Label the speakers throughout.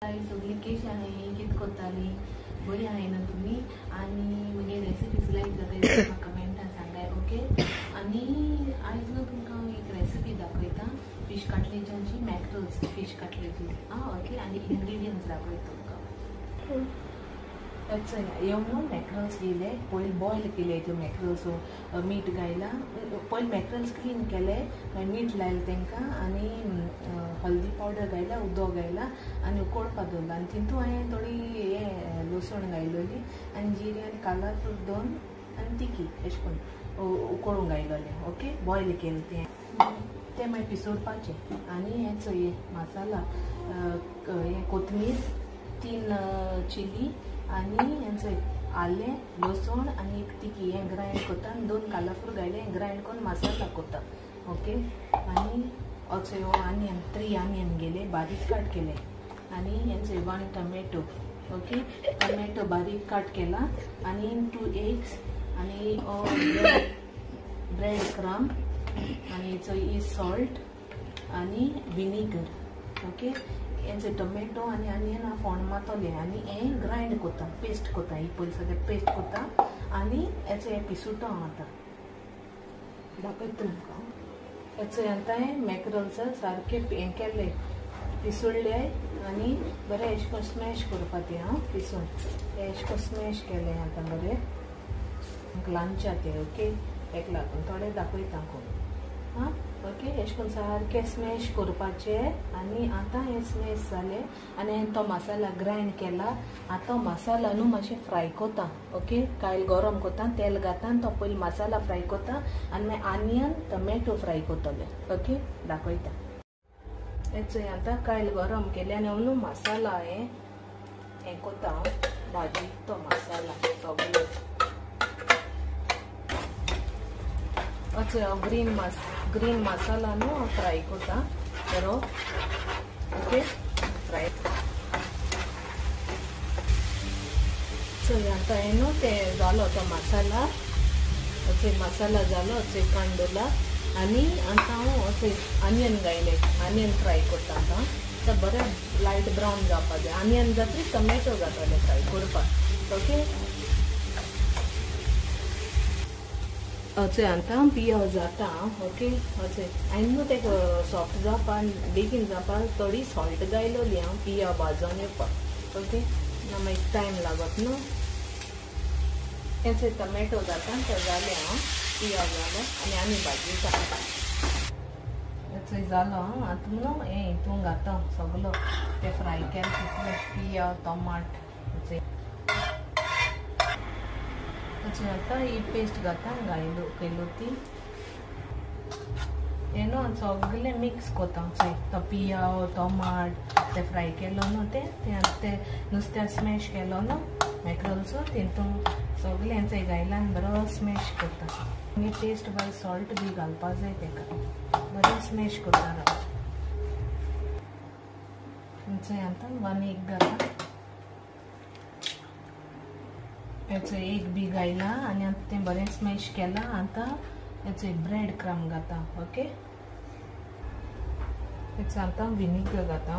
Speaker 1: सगळी केश आहे कित कोताली बरी आहे ना तुम्ही आणि मगे रेसिपीज लायक जाता म्हाका कमेंटां सांगाय ओके। आणि आयज न्हू तुमकां एक रेसिपी दाखयता फिश कटलेटांची मॅक्रल्स फिश कटलेटी ओके। आणि इंग्रेडियंट्स दाखयता तुमकां। येवन न्हू मॅक्रल्स घेयले पयलीं बॉयल केले त्यो मॅक्रल्स मीठ घायला पयलीं मॅक्रल्स क्लीन केले मागीर मीठ लायलें तांकां आनी हल्दी पावडर घायला उदक घायला आनी उकडपाक दवरला आनी तितून हांवें थोडी हे लसूण घायलोली आनी जिरें आनी काला फ्रूट दोन आनी तिकी अशें करून उकडूंक घायलोलें ओके। बॉयल केलें तें मागीर पिसोवपाचें आनी हेचो हे मसाला हे कोथमीर 3 चिली आनी हेंचो आलें लसूण आनी एक तिकी हें ग्रायंड कोता आनी 2 काला फ्रूट घायले हें ग्रायंड करून मसाला कोता ओके। आनी also onion 3 onion गेले बारीक कट केले आनी हेंचो 1 टोमॅटो ओके। टोमॅटो बारीक कट केला आनी 2 eggs आनी ब्रेड क्रम्ब आनी हेचो सॉल्ट आनी विनेगर ओके। हेंचो टोमॅटो आनी ऑनियन हांव फोंड मारतलें आनी हें ग्रायंड कोता पेस्ट कोता ही पयलीं सगळें पेस्ट कोता आनी हेचो हे पिसूटो हांव आतां दाखयता तुमकां। हेचो आतां हें मॅक्रल्स सारकें हें केलें पिसुल्ले आनी बरें अशें करून स्मॅश करपाचें हांव पिसून हें अशें करून स्मॅश केलें आतां बरें लंचा तें ओके। हेका लागून थोडें दाखयता हांव ओके। अशें करून सारकें स्मॅश करपाचें आनी आतां हें स्मॅश जालें आनी हांवें तो मसाला ग्रायंड केला। आतां तो मसाला न्हू मातशें फ्राय कोता ओके। कायल गरम कोता तेल घाता आनी तो पयलीं मसाला फ्राय कोता आनी मागीर ऑनियन टोमॅटो फ्राय कोतलें ओके दाखयता। हेचो आतां कायल गरम केलें आनी न्हू मसाला हें कोता हांव भाजी तो मसाला सगळो अच्छा ग्रीन मसाला न्हू फ्राय कोता बरो ओके फ्राय। सो आतां हें न्हू तें जालो तो मसाला अशें मसाला जालो अशें कांदोला आनी आतां हांव अशें ऑनियन घायले ऑनियन फ्राय कोता आतां तर बरें लायट ब्रावन जावपा जाय ऑनियन जातकीर टोमॅटो घातले फ्राय करपाक ओके। अशें आतां पियाव जाता ओके। अशें हांवें न्हू तें सॉफ्ट जावपा बेगीन जावपा थोडी सॉल्ट घायलोली हांव पियाव भाजोन येवपाक ओके मागीर टायम लागत न्हू। हेचो टोमॅटो घाता तें जालें हांव पियाव जालो आनी भाजयता हेचो जालो आतां न्हू हें हितून घाता सगलो तें फ्राय केलें तितलें पियाव टोमाट आतां ही पेस्ट घाता केलो ती हें न्हू सगळें मिक्स कोता तो पियाव टोमाट ते फ्राय केलो न्हू तें नुस्त्या स्मॅश केलो न्हू मॅक्रल्स तितून सगळें हेंचो घायला आनी बरो स्मॅश कोता आनी टेस्ट बाय सॉल्ट बी घालपा जाय तेका बरें स्मॅश कोता राव हेंचो आतां 1 egg घाता हेचो एक बी घायला आनी आतां तें बरें स्मॅश केलां। आतां हेचो ब्रेड क्रम्ब घाता ओके। हेचो आतां विनेगर घाता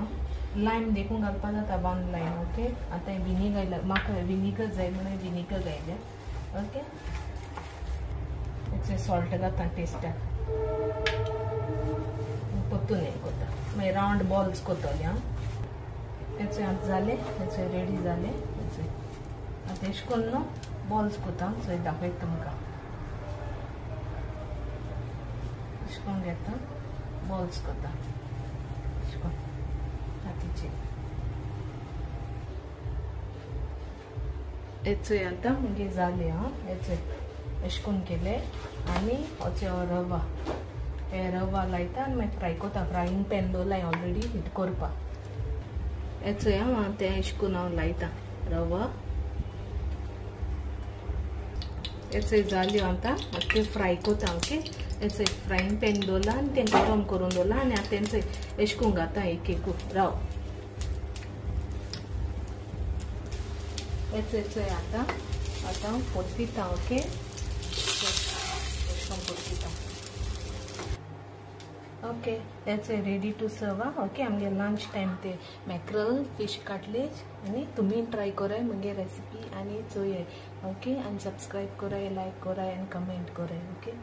Speaker 1: लायम देखून घालपा जाता 1 लायम ओके। आतां हें विनेगर म्हाका विनेगर जाय म्हणून विनेगर घायलें ओके। हेचो सॉल्ट घाता टेस्टाक परतून हें कोता मागीर रावंड बॉल्स कोतले हांव हेचो आतां जालें हेचो रेडी जालें हेचो आतां अशें करून न्हू बॉल्स कोता थंय दाखयता तुमकां अशें करून घेता बॉल्स कोता अशें करून हातीचे हेचो आतां मागीर जालें हेचो अशें करून केलें आनी हो रवा हे रवा लायता आनी मागीर फ्राय कोता फ्रायींग पॅन दवरला ऑलरेडी हीट करपाक हेचो हांव तें अशें करून हांव लायता रवा हेचो जाल्यो आतां ते फ्राय कोता ओके। हेचो फ्रायींग पॅन दवरला आनी तें गरम करून दवरला आनी आतां तेंचो अशें करून घाता एक राव हेचो आतां परतिता okay. Okay that's ready to सर्व ओके आमगे लंच टाइम ते मॅक्रल फिश कटलेट आणि तुम्ही ट्राय कराय मगे रेसिपी आणि चोय ओके आणि सब्सक्राइब कराय लाइक कराय आणि कमेंट कराय ओके